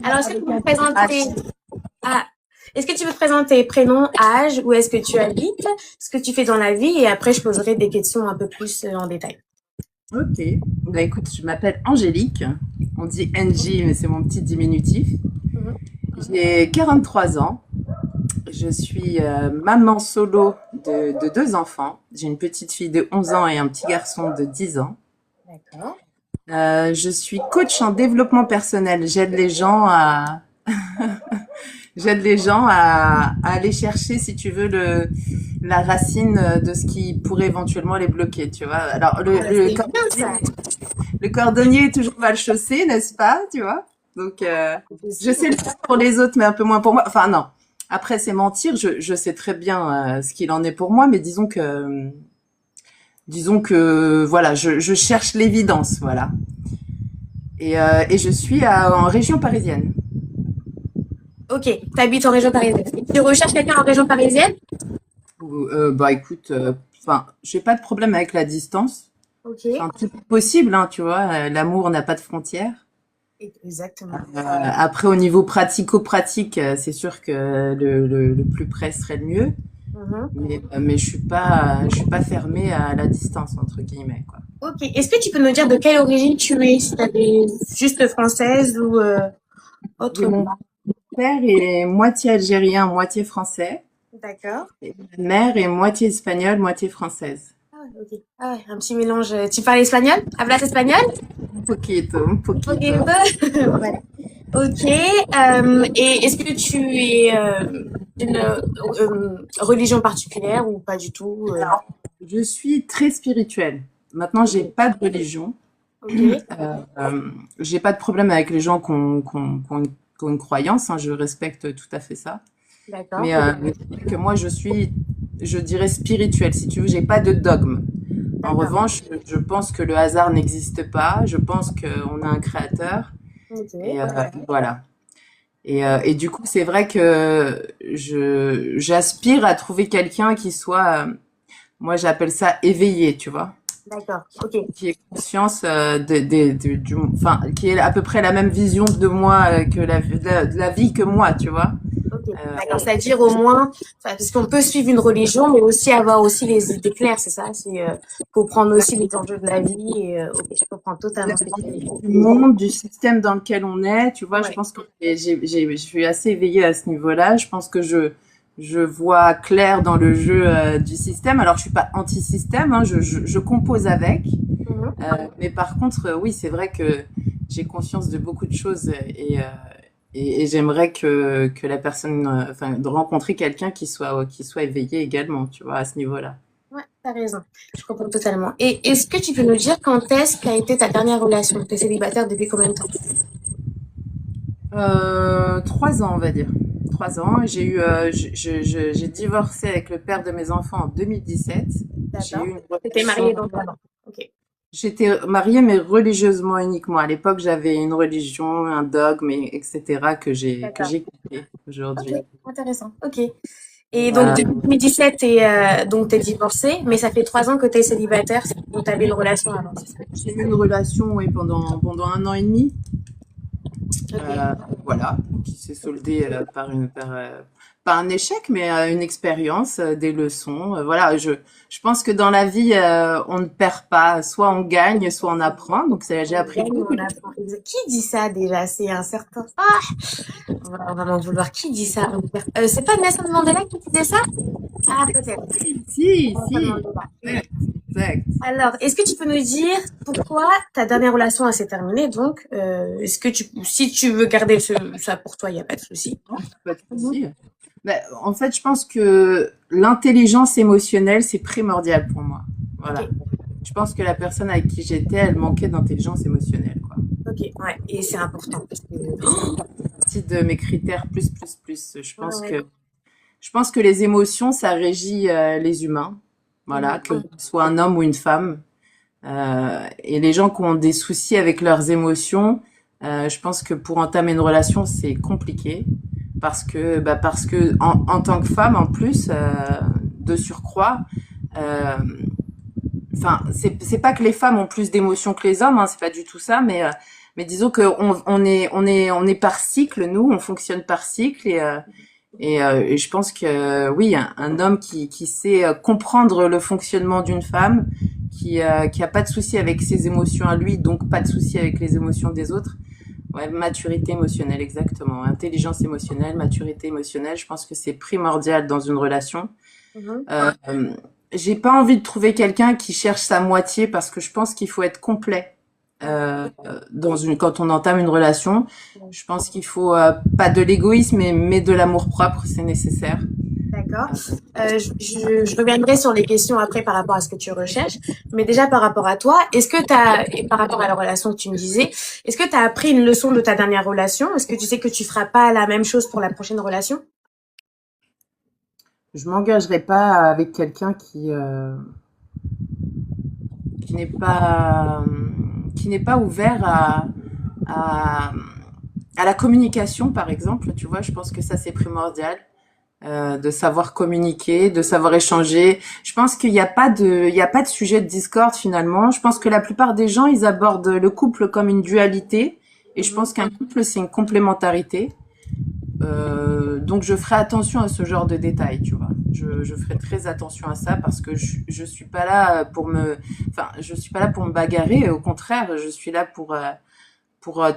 Alors, est-ce que tu avec peux un te présenter, H. ah, est-ce que tu peux te présenter prénom, âge, où est-ce que tu habites, ce que tu fais dans la vie, et après, je poserai des questions un peu plus en détail. Ok. Bah écoute, je m'appelle Angélique. On dit NG, mais c'est mon petit diminutif. Mhm. J'ai 43 ans. Je suis maman solo de deux enfants. J'ai une petite fille de 11 ans et un petit garçon de 10 ans. D'accord. Je suis coach en développement personnel. J'aide les gens à aller chercher, si tu veux, la racine de ce qui pourrait éventuellement les bloquer, tu vois. Alors, Ah, c'est bien ça. le cordonnier est toujours mal chaussé, n'est-ce pas, tu vois. Donc, je sais le faire pour les autres, mais un peu moins pour moi. Enfin, non. Après, c'est mentir. Je sais très bien ce qu'il en est pour moi, mais disons que, voilà, je cherche l'évidence, voilà. Et je suis en région parisienne. Ok, tu habites en région parisienne. Tu recherches quelqu'un en région parisienne? Bah, écoute, enfin, j'ai pas de problème avec la distance. Ok, Enfin, tout est possible, hein, tu vois. L'amour n'a pas de frontières. exactement. Après, au niveau pratico-pratique, c'est sûr que le plus près serait le mieux. Mhm. Mais je suis pas fermée à la distance, entre guillemets, quoi. Ok, est-ce que tu peux nous dire de quelle origine tu es, si tu es juste française ou Et autre? mon père est moitié algérien, moitié français. D'accord. Et ma mère est moitié espagnole, moitié française. Ah, ok. Ah, ouais, un petit mélange. Tu parles espagnol? Hablas espagnol? Un poquito, un Ok, poquito. voilà. Ok. Et est-ce que tu es d'une religion particulière ou pas du tout? Je suis très spirituelle. Maintenant, j'ai Ok. pas de religion. Ok. J'ai pas de problème avec les gens qui ont une croyance, hein, je respecte tout à fait ça. D'accord. Mais c'est vrai que moi, je dirais spirituelle, si tu veux, j'ai pas de dogme. En D'accord. revanche, je pense que le hasard n'existe pas. Je pense qu'on a un créateur. Ok. Et voilà. Et du coup, c'est vrai que j'aspire à trouver quelqu'un qui soit, moi, j'appelle ça éveillé, tu vois, D'accord. Ok. qui ait conscience enfin, qui ait à peu près la même vision de moi, que de la vie que moi, tu vois. Ok, d'accord. Euh, C'est-à-dire au moins, enfin, parce qu'on peut suivre une religion, mais aussi avoir aussi les idées claires, c'est ça? C'est comprendre aussi les enjeux de la vie. Et ok, je comprends totalement ce que tu veux dire. du monde, du système dans lequel on est, tu vois, je Ouais, pense que je suis assez éveillée à ce niveau-là. Je pense que je vois clair dans le jeu du système. Alors, je suis pas anti-système, hein, je compose avec. mhm, Mais par contre, oui, c'est vrai que j'ai conscience de beaucoup de choses et j'aimerais que la personne, enfin, de rencontrer quelqu'un qui soit éveillé également, tu vois, à ce niveau-là. ouais, t'as raison. Je comprends totalement. Et est-ce que tu peux nous dire quand est-ce qu'a été ta dernière relation? T'es célibataire depuis combien de temps? 3 ans, on va dire. 3 ans. J'ai divorcé avec le père de mes enfants en 2017. J'ai eu D'accord. une T'étais relation. mariée donc avant. Ok. J'étais mariée, mais religieusement uniquement. À l'époque, j'avais une religion, un dogme, etc. Que D'accord. j'ai quitté Ok, aujourd'hui. intéressant. Ok. Et donc Voilà. depuis 2017, donc t'es divorcée, mais ça fait 3 ans que t'es célibataire, donc t'avais une relation avant, c'est ça? J'ai eu une relation, oui, pendant 1 an et demi. Ok. Euh, voilà, qui s'est soldée par un échec, mais une expérience, des leçons. Voilà, je pense que dans la vie, on ne perd pas, soit on gagne, soit on apprend. Donc j'ai On appris gagne, beaucoup on de apprend. Qui dit ça déjà? C'est un certain. Ah, on va m'en vouloir. Qui dit ça? C'est pas Nelson Mandela qui disait ça? Ah, peut-être. choses. Si, Nelson si, Mandela. exact, exact. Alors, est-ce que tu peux nous dire pourquoi ta dernière relation s'est terminée? Donc, est-ce que si tu veux garder ça pour toi, il n'y a pas de souci. Non, pas de Mhm. souci. Mais, en fait, je pense que l'intelligence émotionnelle, c'est primordial pour moi. Ok, Voilà. Je pense que la personne avec qui j'étais, elle manquait d'intelligence émotionnelle, quoi. ok, ouais, et c'est important parce que. Partie de mes critères plus. Ouais, ouais. Je pense que les émotions, ça régit les humains. Voilà, Mhm. que ce soit un homme ou une femme. Et les gens qui ont des soucis avec leurs émotions, je pense que pour entamer une relation, c'est compliqué. Parce que en tant que femme, en plus, de surcroît, euh, enfin, c'est pas que les femmes ont plus d'émotions que les hommes, hein, c'est pas du tout ça, Mais disons que on est par cycle, nous, on fonctionne par cycle et je pense que oui, un homme qui sait comprendre le fonctionnement d'une femme, qui a pas de souci avec ses émotions à lui, donc pas de souci avec les émotions des autres. Ouais, maturité émotionnelle, exactement. Intelligence émotionnelle, maturité émotionnelle, je pense que c'est primordial dans une relation. Mhm. Euh, j'ai pas envie de trouver quelqu'un qui cherche sa moitié parce que je pense qu'il faut être complet. Quand on entame une relation, je pense qu'il faut pas de l'égoïsme mais de l'amour propre, c'est nécessaire. D'accord. Je reviendrai sur les questions après par rapport à ce que tu recherches. Mais déjà par rapport à toi, et par rapport à la relation que tu me disais, est-ce que tu as appris une leçon de ta dernière relation? Est-ce que tu sais que tu feras pas la même chose pour la prochaine relation? Je m'engagerai pas avec quelqu'un qui n'est pas ouvert à à la communication, par exemple. Tu vois, je pense que ça c'est primordial. De savoir communiquer, de savoir échanger. Je pense il y a pas de sujet de discorde finalement. Je pense que la plupart des gens, ils abordent le couple comme une dualité, et je pense qu'un couple c'est une complémentarité. Donc je ferai attention à ce genre de détails, tu vois. Je ferai très attention à ça parce que je suis pas là je suis pas là pour me bagarrer. Au contraire, je suis là pour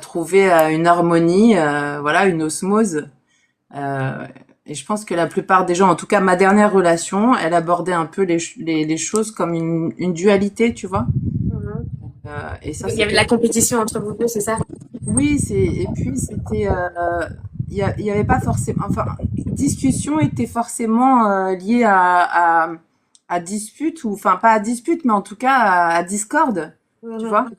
trouver une harmonie, voilà, une osmose. Euh, et je pense que la plupart des gens, en tout cas ma dernière relation, elle abordait un peu les choses comme une dualité, tu vois. Mhm. Et ça, Il y c'est avait de la quelque... compétition entre vous deux, c'est ça? Oui, et puis c'était, il y avait pas forcément, enfin, discussion était forcément liée à dispute ou, enfin, pas à dispute, mais en tout cas à discorde, tu vois. Mhm.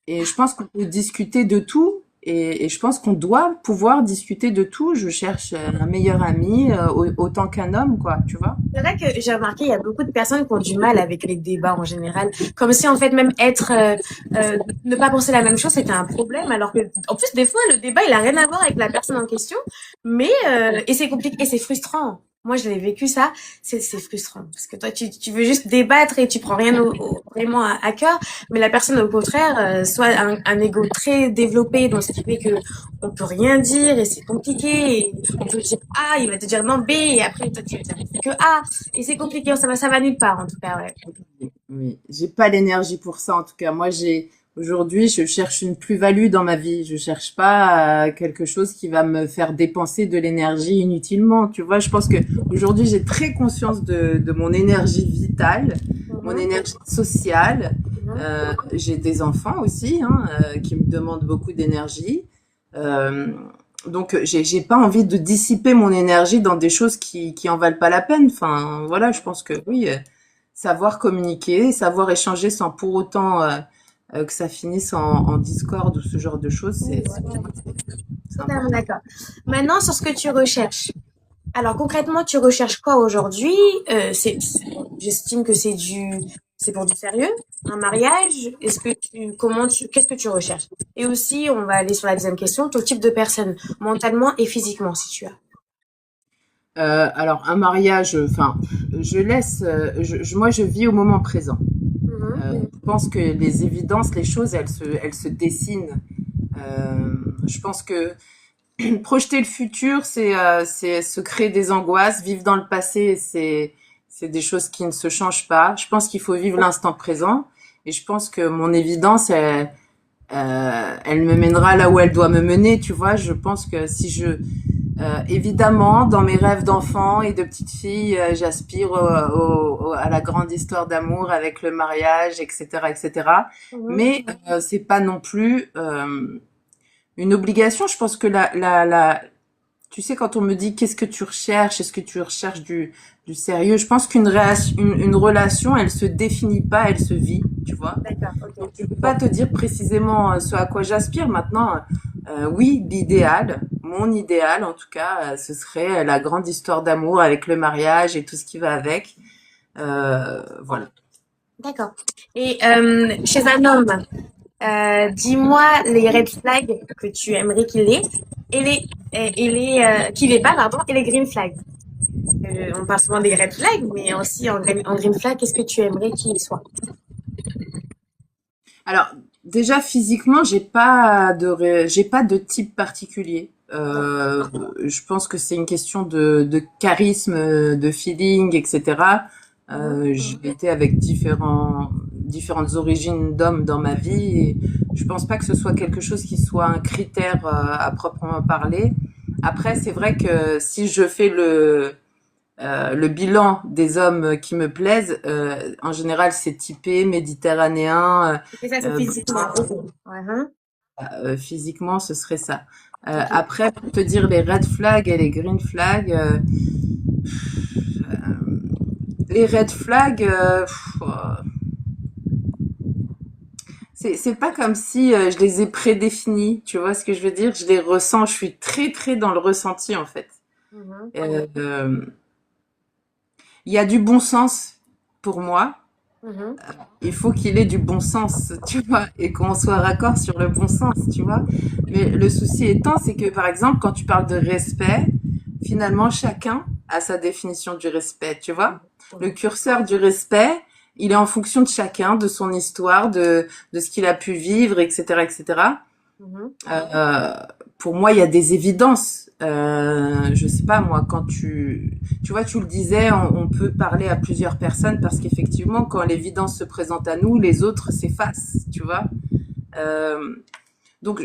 Et je pense qu'on peut discuter de tout. Et je pense qu'on doit pouvoir discuter de tout. Je cherche un meilleur ami autant qu'un homme, quoi, tu vois. C'est vrai que j'ai remarqué, il y a beaucoup de personnes qui ont du mal avec les débats en général. Comme si, en fait, même ne pas penser la même chose, c'était un problème. Alors que, en plus, des fois, le débat, il a rien à voir avec la personne en question. Et c'est compliqué, et c'est frustrant. Moi, je l'ai vécu ça. C'est frustrant. Parce que toi, tu veux juste débattre et tu prends rien vraiment à cœur. Mais la personne, au contraire, soit un ego très développé, donc ce qui fait que on peut rien dire et c'est compliqué. Et on peut dire A, il va te dire non B, et après, toi, tu vas dire que A. Et c'est compliqué, ça va nulle part, en tout cas, ouais. Oui, j'ai pas l'énergie pour ça en tout cas. Aujourd'hui, je cherche une plus-value dans ma vie. Je cherche pas quelque chose qui va me faire dépenser de l'énergie inutilement. Tu vois, je pense que aujourd'hui, j'ai très conscience de mon énergie vitale, mon Mhm, énergie sociale. mhm. J'ai des enfants aussi qui me demandent beaucoup d'énergie. Euh, donc, j'ai pas envie de dissiper mon énergie dans des choses qui en valent pas la peine. Enfin, voilà, je pense que oui. Savoir communiquer, savoir échanger sans pour autant que ça finisse en discorde ou ce genre de choses, c'est Totalement important. d'accord. Maintenant, sur ce que tu recherches. Alors, concrètement, tu recherches quoi aujourd'hui? J'estime que c'est pour du sérieux, un mariage. Qu'est-ce que tu recherches? Et aussi, on va aller sur la deuxième question, ton type de personne, mentalement et physiquement, si tu as. Alors un mariage, enfin, moi je vis au moment présent. Mhm. Je pense que les évidences, les choses, elles se dessinent. Je pense que projeter le futur, c'est se créer des angoisses. Vivre dans le passé, c'est des choses qui ne se changent pas. Je pense qu'il faut vivre l'instant présent. Et je pense que mon évidence, elle me mènera là où elle doit me mener. Tu vois, je pense que si je évidemment, dans mes rêves d'enfant et de petite fille, j'aspire à la grande histoire d'amour avec le mariage, etc., etc. Mhm. Mais c'est pas non plus une obligation. Je pense que tu sais, quand on me dit qu'est-ce que tu recherches, est-ce que tu recherches du sérieux, je pense une relation, elle se définit pas, elle se vit, tu vois. D'accord, Donc, ok. je peux pas te dire précisément ce à quoi j'aspire maintenant. Oui, l'idéal, mon idéal en tout cas, ce serait la grande histoire d'amour avec le mariage et tout ce qui va avec. Voilà. D'accord. Et chez un homme, dis-moi les red flags que tu aimerais qu'il ait qu'il ait pas, pardon, et les green flags. On parle souvent des red flags, mais aussi en green flag, qu'est-ce que tu aimerais qu'il soit? Alors, déjà physiquement, j'ai pas de type particulier. Je pense que c'est une question de charisme, de feeling, etc. Mhm. J'ai été avec différentes origines d'hommes dans ma vie et je pense pas que ce soit quelque chose qui soit un critère à proprement parler. Après, c'est vrai que si je fais le bilan des hommes qui me plaisent, en général, c'est typé méditerranéen, Et ça, c'est physiquement. Ok. Ouais, hein. physiquement, ce serait ça. Ok. Après, pour te dire les red flags et les green flags, les red flags, c'est pas comme si je les ai prédéfinis, tu vois ce que je veux dire? Je les ressens, je suis très très dans le ressenti en fait. Mhm. Euh, Il y a du bon sens pour moi. Mhm. Il faut qu'il ait du bon sens, tu vois, et qu'on soit raccord sur le bon sens, tu vois. Mais le souci étant, c'est que par exemple, quand tu parles de respect, finalement, chacun a sa définition du respect, tu vois. Le Mhm. curseur du respect, il est en fonction de chacun, de son histoire, de ce qu'il a pu vivre, etc., etc. Mhm. Euh, pour moi, il y a des évidences. Je sais pas moi, quand tu vois, tu le disais, on peut parler à plusieurs personnes parce qu'effectivement, quand l'évidence se présente à nous, les autres s'effacent, tu vois. Euh, donc,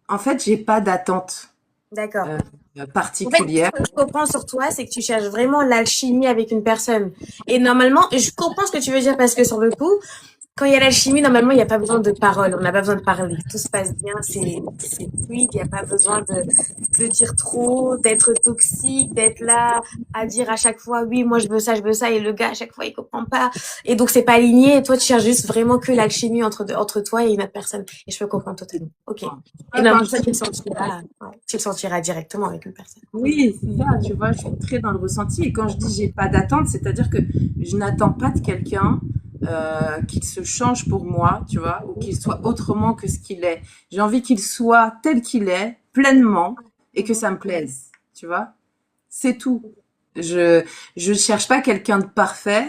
en fait, j'ai pas d'attente D'accord. euh, En fait, ce particulière. que je comprends sur toi, c'est que tu cherches vraiment l'alchimie avec une personne. Et normalement, je comprends ce que tu veux dire parce que sur le coup, quand il y a l'alchimie, normalement, il n'y a pas besoin de paroles. On n'a pas besoin de parler. Tout se passe bien. C'est fluide. Il n'y a pas besoin de dire trop, d'être toxique, d'être là à dire à chaque fois, oui, moi, je veux ça, je veux ça. Et le gars, à chaque fois, il comprend pas. Et donc, c'est pas aligné. Et toi, tu cherches juste vraiment que l'alchimie entre toi et une autre personne. Et je peux comprendre totalement. OK. Et Quand normalement, je ça, tu le dis sentiras, ouais, tu le sentiras directement avec une personne. oui, c'est ça, tu vois, je suis très dans le ressenti. Et quand je dis j'ai pas d'attente, c'est-à-dire que je n'attends pas de quelqu'un qu'il se change pour moi, tu vois, ou qu'il soit autrement que ce qu'il est. J'ai envie qu'il soit tel qu'il est, pleinement, et que Mhm. ça me plaise, tu vois. C'est tout. Je je cherche pas quelqu'un de parfait,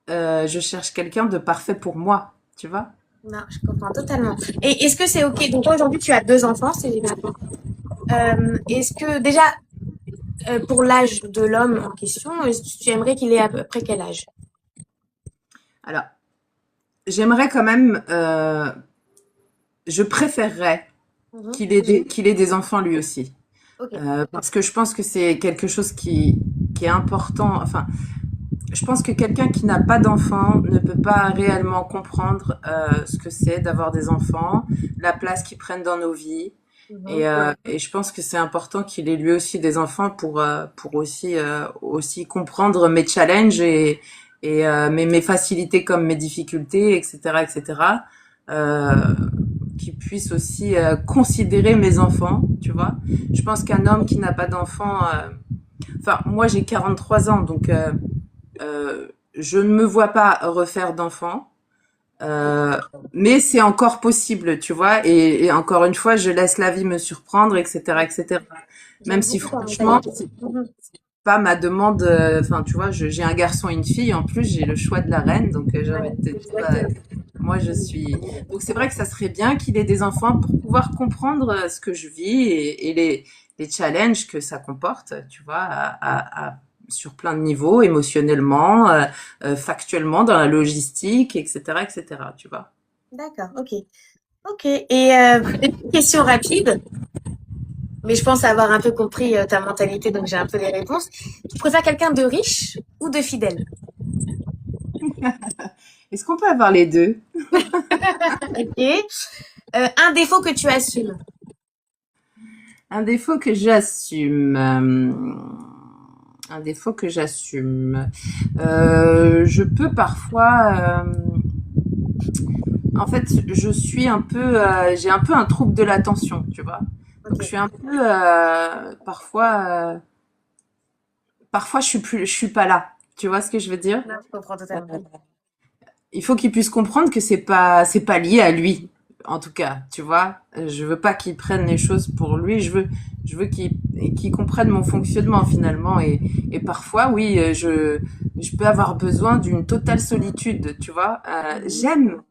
je cherche quelqu'un de parfait pour moi, tu vois. Non, je comprends totalement. Et est-ce que c'est OK? Donc, toi, aujourd'hui, tu as deux enfants, c'est génial. Est-ce que déjà, pour l'âge de l'homme en question, est-ce que tu aimerais qu'il ait à peu près quel âge? Alors, j'aimerais quand même, je préférerais Mhm. qu'il ait des enfants lui aussi. Ok. Parce que je pense que c'est quelque chose qui est important. Enfin, je pense que quelqu'un qui n'a pas d'enfant ne peut pas réellement comprendre ce que c'est d'avoir des enfants, la place qu'ils prennent dans nos vies. Mhm. Et je pense que c'est important qu'il ait lui aussi des enfants pour aussi comprendre mes challenges et mes facilités comme mes difficultés, etc., etc. Euh, qu'il puisse aussi considérer mes enfants, tu vois. Je pense qu'un homme qui n'a pas d'enfant, enfin moi j'ai 43 ans, donc je ne me vois pas refaire d'enfant. Euh, mais c'est encore possible, tu vois, et encore une fois, je laisse la vie me surprendre, etc., etc. Même J'aime si beaucoup ta franchement, mentalité. c'est Mhm. pas ma demande. Enfin, tu vois, j'ai un garçon et une fille. En plus, j'ai le choix de la reine, donc j'ai Ouais, envie de te dire, exactement. moi, je suis. Donc c'est vrai que ça serait bien qu'il ait des enfants pour pouvoir comprendre ce que je vis et les challenges que ça comporte, tu vois, sur plein de niveaux, émotionnellement, factuellement, dans la logistique, etc., etc., tu vois. D'accord, ok. Ok. Et une petite question rapide, mais je pense avoir un peu compris ta mentalité, donc j'ai un peu les réponses. Tu préfères quelqu'un de riche ou de fidèle? Est-ce qu'on peut avoir les deux? Ok. Un défaut que tu assumes. Un défaut que j'assume. Un défaut que j'assume. Je peux parfois. En fait, j'ai un peu un trouble de l'attention, tu vois. Donc je Ok. suis un peu parfois je suis pas là. Tu vois ce que je veux dire? Non, je comprends totalement. Il faut qu'il puisse comprendre que c'est pas lié à lui. En tout cas, tu vois. Je veux pas qu'il prenne les choses pour lui. Je veux qu'ils comprennent mon fonctionnement finalement. Et parfois, oui, je peux avoir besoin d'une totale solitude, tu vois. Mhm.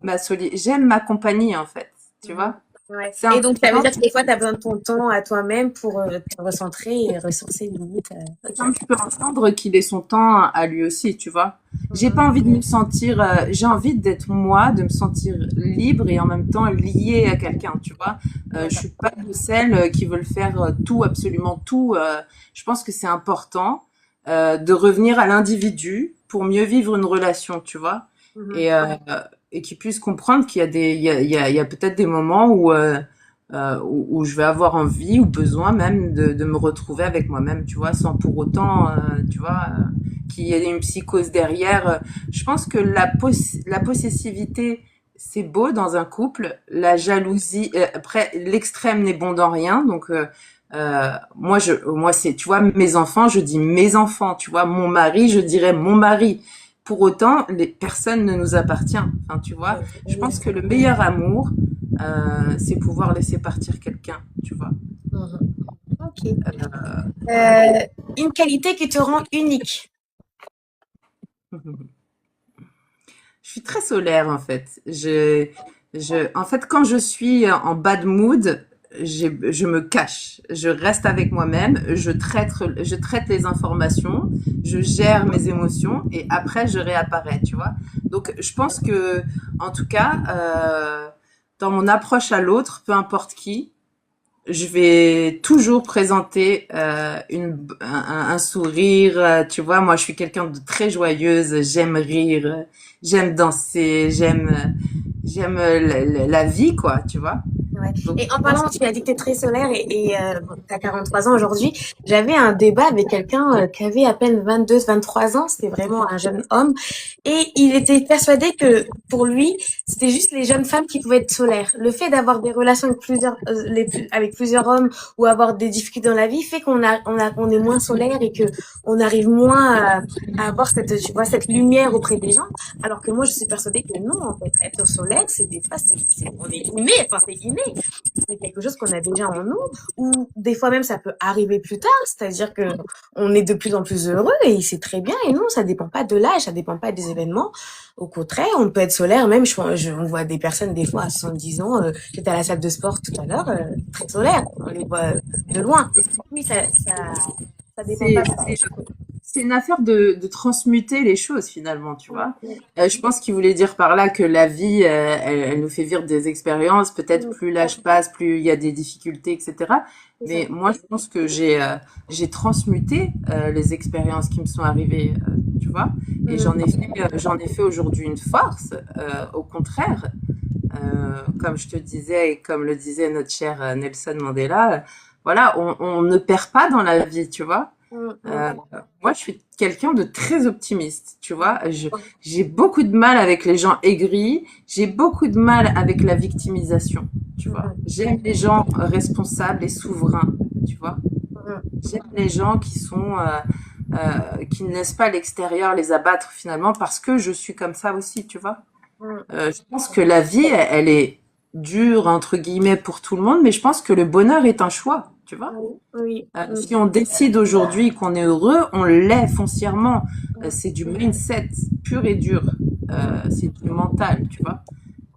J'aime ma compagnie en fait, tu Mhm. vois. Ouais. C'est Et donc, ça veut important. dire que des fois, tu as besoin de ton temps à toi-même pour te recentrer et ressourcer limite. Ok. Comme je peux entendre qu'il ait son temps à lui aussi, tu vois. J'ai Mhm. pas envie de me sentir, j'ai envie d'être moi, de me sentir libre et en même temps liée à quelqu'un, tu vois. Je D'accord. suis pas de celles qui veulent faire tout, absolument tout. Je pense que c'est important de revenir à l'individu pour mieux vivre une relation, tu vois. Mhm. Et, et qu'il puisse comprendre qu'il y a il y a peut-être des moments où je vais avoir envie ou besoin même de me retrouver avec moi-même, tu vois, sans pour autant, tu vois, qu'il y ait une psychose derrière. Je pense que la possessivité, c'est beau dans un couple. La jalousie, après, l'extrême n'est bon dans rien. Donc, moi, c'est, tu vois, mes enfants, je dis mes enfants, tu vois, mon mari, je dirais mon mari. Pour autant, les personnes ne nous appartient. Enfin, tu vois, je Oui. pense que le meilleur amour, c'est pouvoir laisser partir quelqu'un, tu vois. Mhm. Ok. Euh, une qualité qui te rend unique. Je suis très solaire en fait. En fait, quand je suis en bad mood, je me cache. Je reste avec moi-même. Je traite les informations. Je gère mes émotions et après je réapparais. Tu vois. Donc, je pense que, en tout cas, dans mon approche à l'autre, peu importe qui, je vais toujours présenter un sourire. Tu vois, moi, je suis quelqu'un de très joyeuse. J'aime rire, j'aime danser, j'aime la vie, quoi. Tu vois. Ouais. Donc, Et en je pense parlant, tu as dit que tu es très solaire et tu as 43 ans aujourd'hui. J'avais un débat avec quelqu'un qui avait à peine 22, 23 ans. C'était vraiment un jeune homme. Et il était persuadé que pour lui, c'était juste les jeunes femmes qui pouvaient être solaires. Le fait d'avoir des relations avec avec plusieurs hommes ou avoir des difficultés dans la vie fait on est moins solaire et que on arrive moins à avoir cette, tu vois, cette lumière auprès des gens. Alors que moi, je suis persuadée que non, en fait, être solaire, c'est des fois, on est inné, enfin, c'est inné. C'est quelque chose qu'on a déjà en nous, ou des fois même ça peut arriver plus tard, c'est-à-dire que on est de plus en plus heureux et c'est très bien. Et non, ça dépend pas de l'âge, ça dépend pas des événements. Au contraire, on peut être solaire, même, on voit des personnes des fois à 70 ans, j'étais à la salle de sport tout à l'heure, très solaire, on les voit de loin. Oui, ça dépend pas c'est, de c'est, l'âge. c'est une affaire de transmuter les choses finalement, tu vois. Mm, Je pense qu'il voulait dire par là que la vie, elle nous fait vivre des expériences. Peut-être mm, plus l'âge passe, plus il y a des difficultés, etc. c'est ça. Mais moi, je pense que j'ai transmuté les expériences qui me sont arrivées, tu vois. Et Mm, j'en ai fait aujourd'hui une force. Au contraire, comme je te disais et comme le disait notre cher Nelson Mandela, voilà, on ne perd pas dans la vie, tu vois. mm, mm. Euh, moi, je suis quelqu'un de très optimiste, tu vois. J'ai beaucoup de mal avec les gens aigris. J'ai beaucoup de mal avec la victimisation, tu vois. Mm, J'aime les gens responsables et souverains, tu vois. mm, J'aime les gens qui ne laissent pas l'extérieur les abattre finalement parce que je suis comme ça aussi, tu vois. mm. Je pense que la vie, elle est dure entre guillemets pour tout le monde, mais je pense que le bonheur est un choix, tu vois. Oui, oui, mm, Si on décide aujourd'hui qu'on est heureux, on l'est foncièrement. mm, C'est du mindset pur et dur. mm. C'est du mental, tu vois.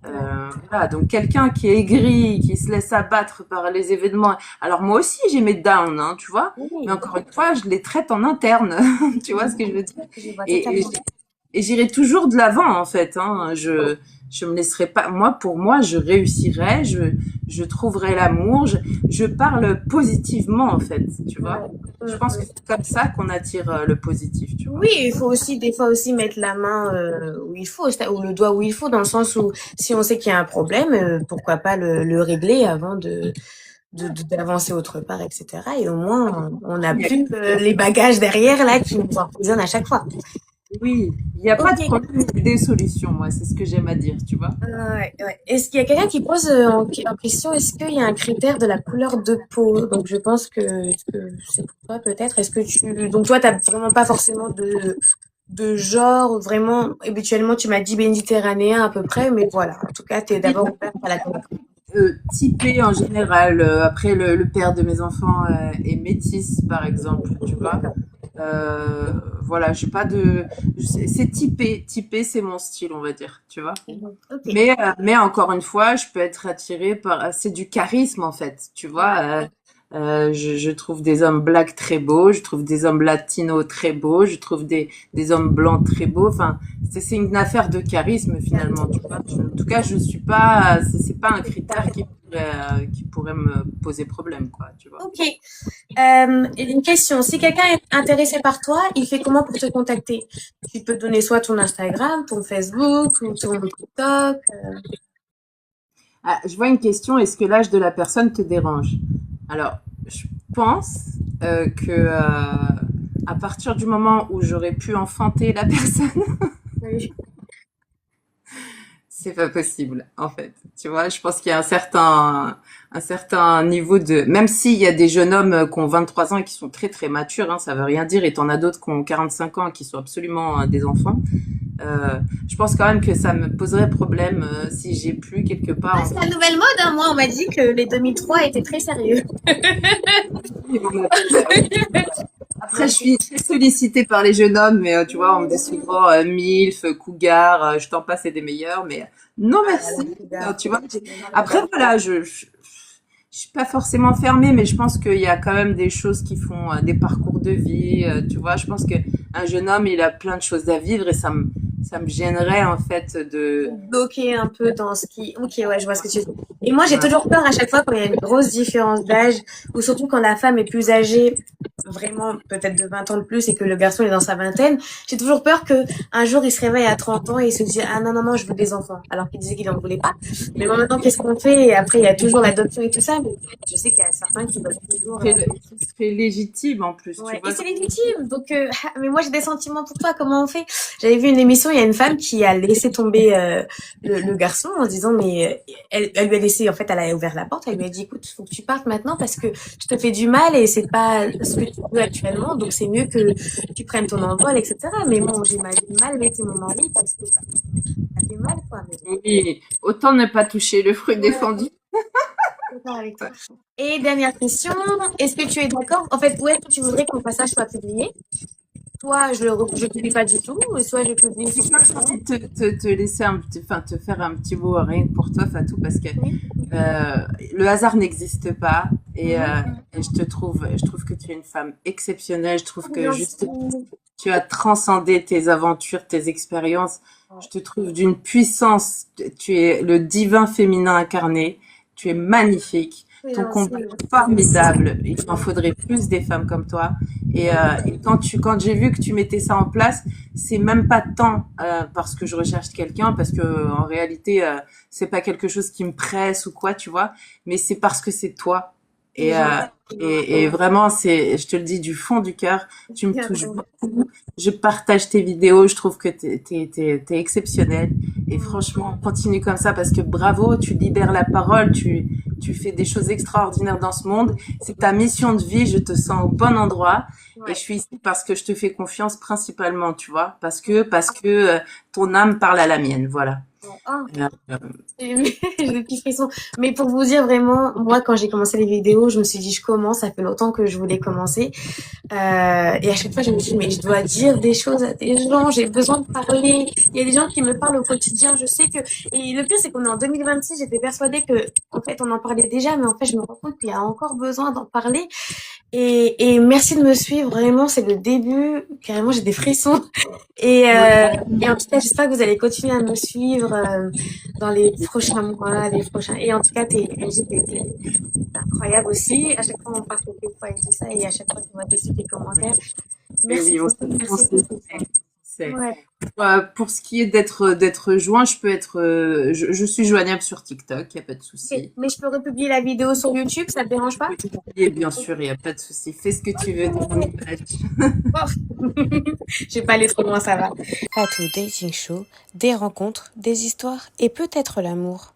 Ouais. Voilà, donc quelqu'un qui est aigri, qui se laisse abattre par les événements. Alors moi aussi j'ai mes downs, hein, tu vois. Mais Oui, encore une fois, je les traite en interne. Tu vois ce que je veux dire? je vois Et, et, totalement. et j'irai toujours de l'avant en fait. Hein. Je me laisserai pas. Moi, pour moi, je réussirai. Je trouverai l'amour. Je parle positivement en fait. Tu vois. Ouais. Je Mm, pense que mm. c'est comme ça qu'on attire le positif. Tu vois. Oui, il faut aussi des fois aussi mettre la main où il faut, ou le doigt où il faut, dans le sens où si on sait qu'il y a un problème, pourquoi pas le régler avant d'avancer autre part, etc. Et au moins, on n'a Il y a- plus les bagages derrière là qui nous emprisonnent à chaque fois. Oui, il n'y a pas Ok. de problème, il y a des solutions. Moi, c'est ce que j'aime à dire. Tu vois. Ouais, ouais. Est-ce qu'il y a quelqu'un qui pose en question, est-ce qu'il y a un critère de la couleur de peau? Donc je pense que c'est pour toi peut-être. Est-ce que donc toi t'as vraiment pas forcément de genre vraiment habituellement tu m'as dit méditerranéen à peu près, mais voilà. En tout cas t'es Oui, d'abord ouverte à la couleur. Typé en général. Après, le père de mes enfants est métis, par exemple, tu vois. D'accord. Voilà, j'ai pas de. C'est typé. Typé, c'est mon style, on va dire, tu vois. Ok. Mais encore une fois, je peux être attirée par. C'est du charisme, en fait, tu Ouais. vois. Je trouve des hommes blacks très beaux, je trouve des hommes latinos très beaux, je trouve des hommes blancs très beaux. Enfin, c'est une affaire de charisme finalement. Tu vois. En tout cas, je suis pas, c'est pas un critère qui pourrait me poser problème, quoi. Tu vois. Ok. Une question. Si quelqu'un est intéressé par toi, il fait comment pour te contacter? Tu peux donner soit ton Instagram, ton Facebook ou ton TikTok. Ah, je vois une question. Est-ce que l'âge de la personne te dérange? Alors, je pense que à partir du moment où j'aurais pu enfanter la personne, Oui. c'est pas possible, en fait. Tu vois, je pense qu'il y a un certain niveau de, même s'il y a des jeunes hommes qui ont 23 ans et qui sont très très matures, hein, ça veut rien dire, et t'en as d'autres qui ont 45 ans et qui sont absolument des enfants. Je pense quand même que ça me poserait problème si j'ai pu quelque Ah, part c'est la nouvelle mode, hein. Moi, on m'a dit que les 2003 étaient très sérieux. on appelle ça. Après, je suis très sollicitée par les jeunes hommes, mais tu vois, on me dit souvent MILF, Cougar, je t'en passe et des meilleurs, mais non Ah là là, merci. Non, regarde. tu vois, après, voilà, je suis pas forcément fermée, mais je pense qu'il y a quand même des choses qui font des parcours de vie. Tu vois, je pense que un jeune homme, il a plein de choses à vivre et ça me gênerait en fait de. Bloqué un peu dans ce qui. Ok, ouais, je vois ce que tu veux dire. Et moi, j'ai Ouais. toujours peur à chaque fois quand il y a une grosse différence d'âge, ou surtout quand la femme est plus âgée, vraiment peut-être de 20 ans de plus, et que le garçon est dans sa vingtaine. J'ai toujours peur que un jour il se réveille à 30 ans et il se dise ah non non non je veux des enfants, alors qu'il disait qu'il en voulait pas. Mais bon, maintenant qu'est-ce qu'on fait? Et après il y a toujours l'adoption et tout ça. Mais je sais qu'il y a certains qui veulent toujours. Ce serait légitime en plus, tu Ouais, et vois. c'est légitime. Donc, mais moi j'ai des sentiments pour toi. Comment on fait? J'avais vu une émission, il y a une femme qui a laissé tomber le garçon en se disant, mais elle lui a laissé, en fait, elle a ouvert la porte. Elle lui a dit, écoute, faut que tu partes maintenant parce que je te fais du mal et c'est pas ce que tu veux actuellement. Donc c'est mieux que tu prennes ton envol, etc. Mais bon, j'imagine mal laisser mon mari parce que ça fait mal, quoi. Mais Oui, autant ne pas toucher le fruit ouais, défendu. d'accord avec toi. Et dernière question, est-ce que tu es d'accord? En fait, où est-ce que tu voudrais que mon passage soit publié? Soit je publie pas du tout, soit je publie sur Moi, j'ai plateforme. envie de te laisser enfin, te faire un petit mot rien que pour toi, Fatou, parce que Oui. le hasard n'existe pas Mhm. et je trouve que tu es une femme exceptionnelle. Je trouve C'est que gentil. juste tu as transcendé tes aventures, tes expériences. Je te trouve d'une puissance. Tu es le divin féminin incarné. Tu es magnifique. C'est Ton combat gentil. est formidable. Il en faudrait plus des femmes comme toi. Et quand j'ai vu que tu mettais ça en place, c'est même pas tant parce que je recherche quelqu'un, parce que en réalité, c'est pas quelque chose qui me presse ou quoi, tu vois. Mais c'est parce que c'est toi. C'est Et, gentil. et vraiment, je te le dis du fond du cœur, tu me touches Merci. beaucoup. Je partage tes vidéos, je trouve que t'es exceptionnel. Et franchement, continue comme ça parce que bravo, tu libères la parole, tu fais des choses extraordinaires dans ce monde. C'est ta mission de vie, je te sens au bon endroit. Et je Ouais. suis ici parce que je te fais confiance principalement, tu vois, parce que ton âme parle à la mienne, voilà. Oh, Euh, j'ai des petits frissons. Mais pour vous dire vraiment, moi, quand j'ai commencé les vidéos, je me suis dit, je commence. Ça fait longtemps que je voulais commencer. Et à chaque fois, je me dis, mais je dois dire des choses à des gens, j'ai besoin de parler. Il y a des gens qui me parlent au quotidien, je sais que... Et le pire, c'est qu'on est en 2026, j'étais persuadée que, en fait, on en parlait déjà, mais en fait, je me rends compte qu'il y a encore besoin d'en parler. Et merci de me suivre, vraiment, c'est le début. Carrément, j'ai des frissons. Et en tout cas, j'espère que vous allez continuer à me suivre dans les prochains mois, les prochains. Et en tout cas, t'es incroyable aussi. À chaque fois, on parle quelques fois et tout ça, et à chaque fois, tu vois dessus tes commentaires. mais Merci oui, beaucoup, on merci sait, beaucoup. on sait. Ouais. Pour ce qui est d'être joint, je peux être, je suis joignable sur TikTok, il y a pas de Ok. souci. Mais je peux republier la vidéo sur YouTube, ça te dérange pas? Et bien sûr, il y a pas de souci. Fais ce que tu veux de mon image. Oh. Je vais pas aller trop loin, ça va. Fatou Dating Show, des rencontres, des histoires et peut-être l'amour.